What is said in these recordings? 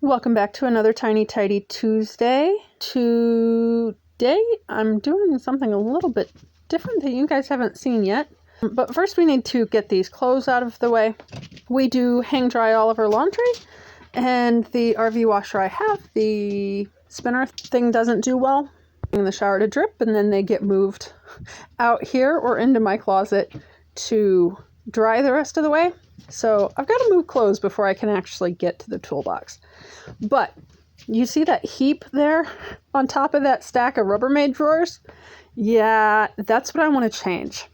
Welcome back to another Tiny Tidy Tuesday. Today I'm doing something a little bit different that you guys haven't seen yet. But first we need to get these clothes out of the way. We do hang dry all of our laundry, and the RV washer I have, the spinner thing doesn't do well in the shower to drip, and then they get moved out here or into my closet to dry the rest of the way. So I've got to move clothes before I can actually get to the toolbox. But you see that heap there on top of that stack of Rubbermaid drawers? Yeah, that's what I want to change.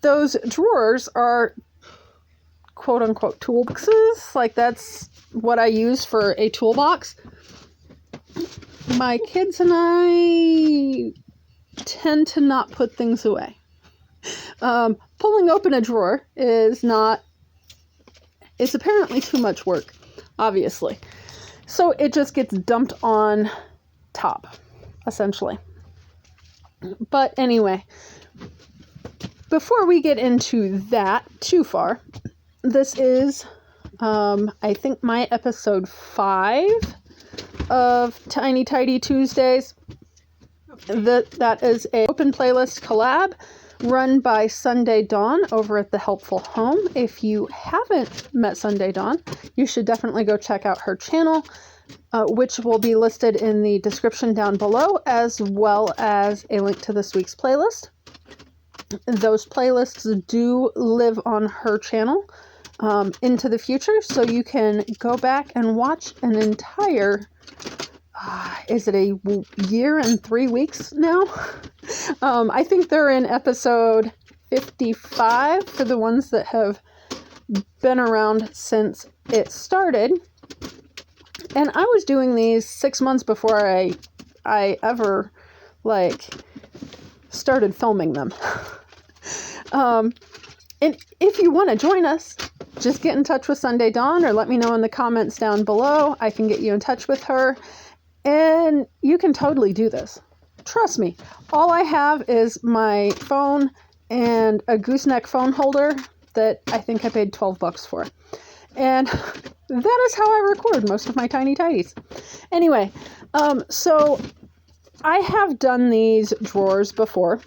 Those drawers are quote unquote toolboxes. Like, that's what I use for a toolbox. My kids and I tend to not put things away. Pulling open a drawer is apparently too much work, obviously. So it just gets dumped on top, essentially. But anyway, before we get into that too far, this is, I think, my episode 5 of Tiny Tidy Tuesdays. That is an open playlist collab run by Sunday Dawn over at The Helpful Home. If you haven't met Sunday Dawn, you should definitely go check out her channel, which will be listed in the description down below, as well as a link to this week's playlist. Those playlists do live on her channel into the future, so you can go back and watch an entire is it a year and 3 weeks now? I think they're in episode 55 for the ones that have been around since it started. And I was doing these 6 months before I ever, started filming them. And if you want to join us, just get in touch with Sunday Dawn or let me know in the comments down below. I can get you in touch with her. And you can totally do this. Trust me. All I have is my phone and a gooseneck phone holder that I think I paid $12 for. And that is how I record most of my Tiny Tidies. Anyway, so I have done these drawers before.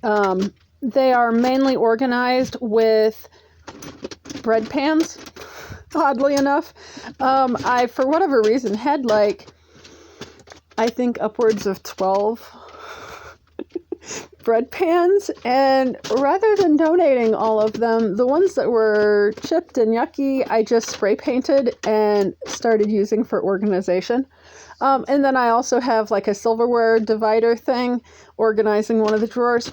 They are mainly organized with bread pans, oddly enough. I, for whatever reason, had I think upwards of 12 bread pans, and rather than donating all of them, the ones that were chipped and yucky, I just spray painted and started using for organization. And then I also have a silverware divider thing organizing one of the drawers.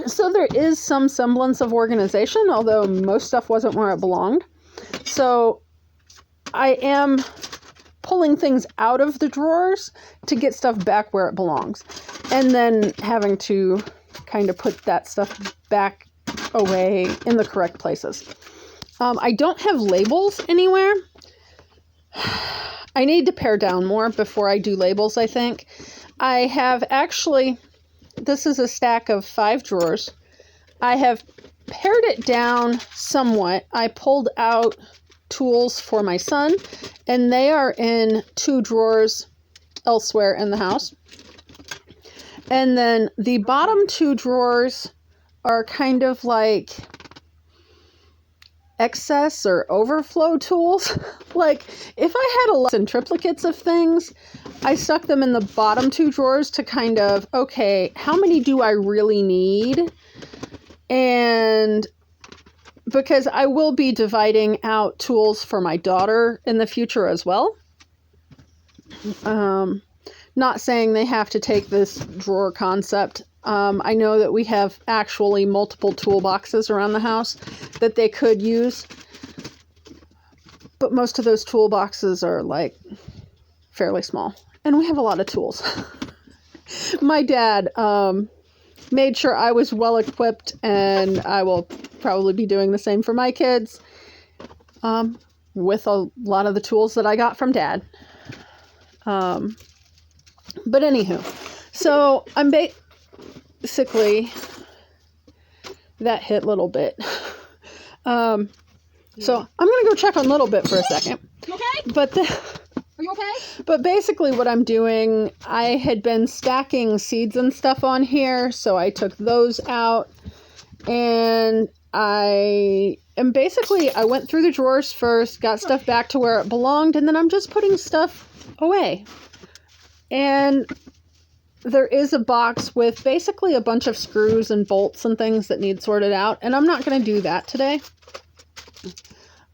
So there is some semblance of organization, although most stuff wasn't where it belonged. So I am pulling things out of the drawers to get stuff back where it belongs, and then having to kind of put that stuff back away in the correct places. I don't have labels anywhere. I need to pare down more before I do labels, I think. I have actually, this is a stack of 5 drawers. I have pared it down somewhat. I pulled out tools for my son, and they are in 2 drawers elsewhere in the house. And then the bottom 2 drawers are kind of like excess or overflow tools. If I had a lot of triplicates of things, I stuck them in the bottom 2 drawers to kind of, okay, how many do I really need? And because I will be dividing out tools for my daughter in the future as well. Not saying they have to take this drawer concept. I know that we have actually multiple toolboxes around the house that they could use. But most of those toolboxes are fairly small. And we have a lot of tools. My dad made sure I was well equipped, and I will probably be doing the same for my kids, with a lot of the tools that I got from Dad. But anywho, so I'm basically, that hit a little bit. So I'm going to go check on Little Bit for a second. You okay? But Are you okay? But basically what I'm doing, I had been stacking seeds and stuff on here, so I took those out, and I went through the drawers first, got stuff back to where it belonged, and then I'm just putting stuff away. And there is a box with basically a bunch of screws and bolts and things that need sorted out, and I'm not going to do that today.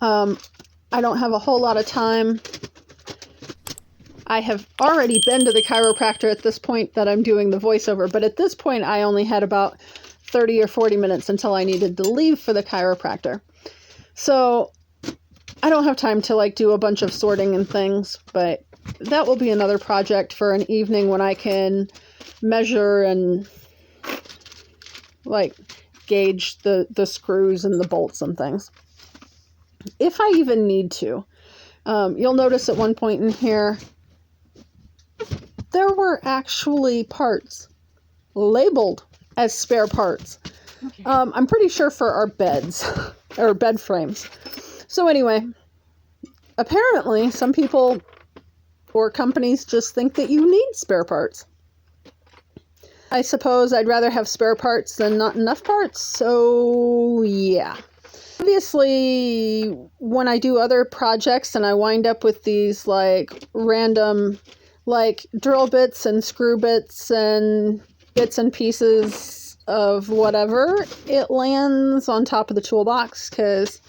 I don't have a whole lot of time. I have already been to the chiropractor at this point that I'm doing the voiceover, but at this point I only had about 30 or 40 minutes until I needed to leave for the chiropractor. So I don't have time to like do a bunch of sorting and things, but that will be another project for an evening when I can measure and like gauge the screws and the bolts and things. If I even need to. You'll notice at one point in here, there were actually parts labeled as spare parts. Okay. I'm pretty sure for our beds or bed frames. So anyway, apparently some people or companies just think that you need spare parts. I suppose I'd rather have spare parts than not enough parts. So yeah. Obviously, when I do other projects and I wind up with these like random like drill bits and screw bits and bits and pieces of whatever, it lands on top of the toolbox because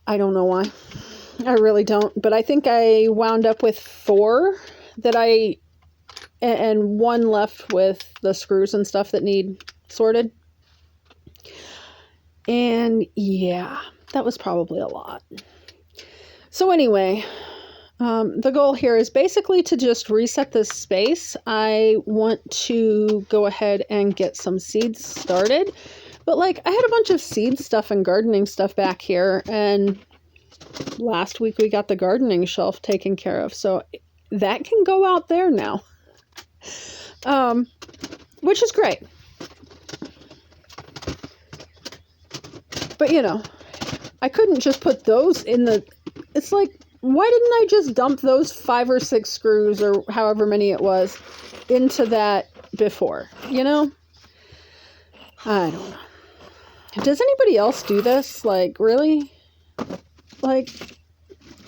I don't know why. I really don't. But I think I wound up with 4 and 1 left with the screws and stuff that need sorted. And yeah, that was probably a lot. So anyway, the goal here is basically to just reset this space. I want to go ahead and get some seeds started. But like I had a bunch of seed stuff and gardening stuff back here. And last week we got the gardening shelf taken care of. So that can go out there now. Which is great. But, you know, I couldn't just put those in the... It's like, why didn't I just dump those 5 or 6 screws or however many it was into that before, you know? I don't know. Does anybody else do this? Like, really? Like,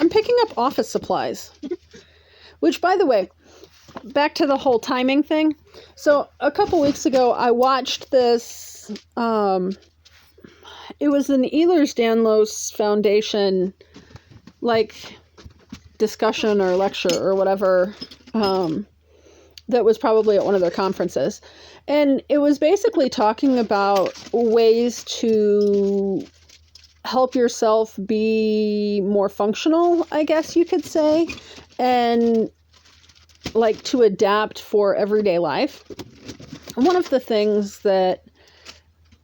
I'm picking up office supplies. Which, by the way, back to the whole timing thing. So, a couple weeks ago, I watched this... It was an Ehlers-Danlos Foundation, like, discussion or lecture or whatever, that was probably at one of their conferences. And it was basically talking about ways to help yourself be more functional, I guess you could say, and, like, to adapt for everyday life. One of the things that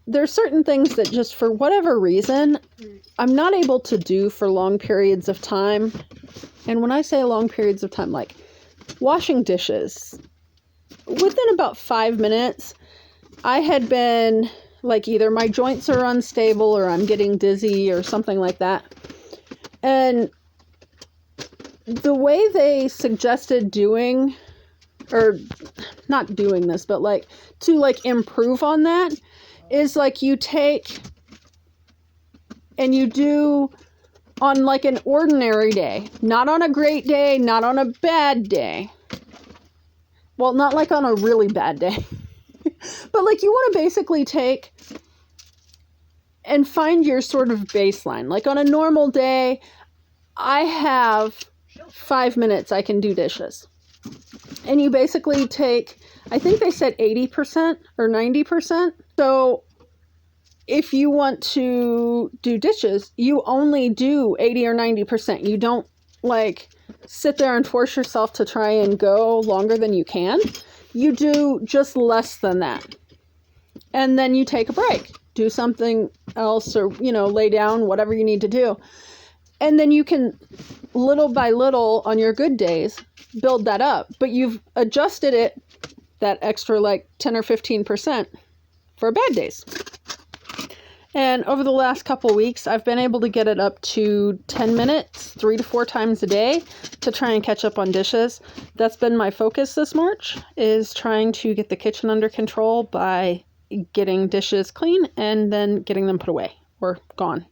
there's certain things that just for whatever reason, I'm not able to do for long periods of time. And when I say long periods of time, like washing dishes, within about 5 minutes, I had been like either my joints are unstable or I'm getting dizzy or something like that. And the way they suggested doing, or not doing this, but like to like improve on that, is like you take and you do on like an ordinary day, not on a great day, not on a bad day. Well, not like on a really bad day, but like you want to basically take and find your sort of baseline. Like on a normal day, I have 5 minutes I can do dishes. And you basically take, I think they said 80% or 90%. So if you want to do dishes, you only do 80 or 90%. You don't like sit there and force yourself to try and go longer than you can. You do just less than that. And then you take a break, do something else, or, you know, lay down, whatever you need to do. And then you can, little by little on your good days, build that up. But you've adjusted it, that extra like 10 or 15% for bad days. And over the last couple weeks, I've been able to get it up to 10 minutes, 3 to 4 times a day to try and catch up on dishes. That's been my focus this March, is trying to get the kitchen under control by getting dishes clean and then getting them put away or gone.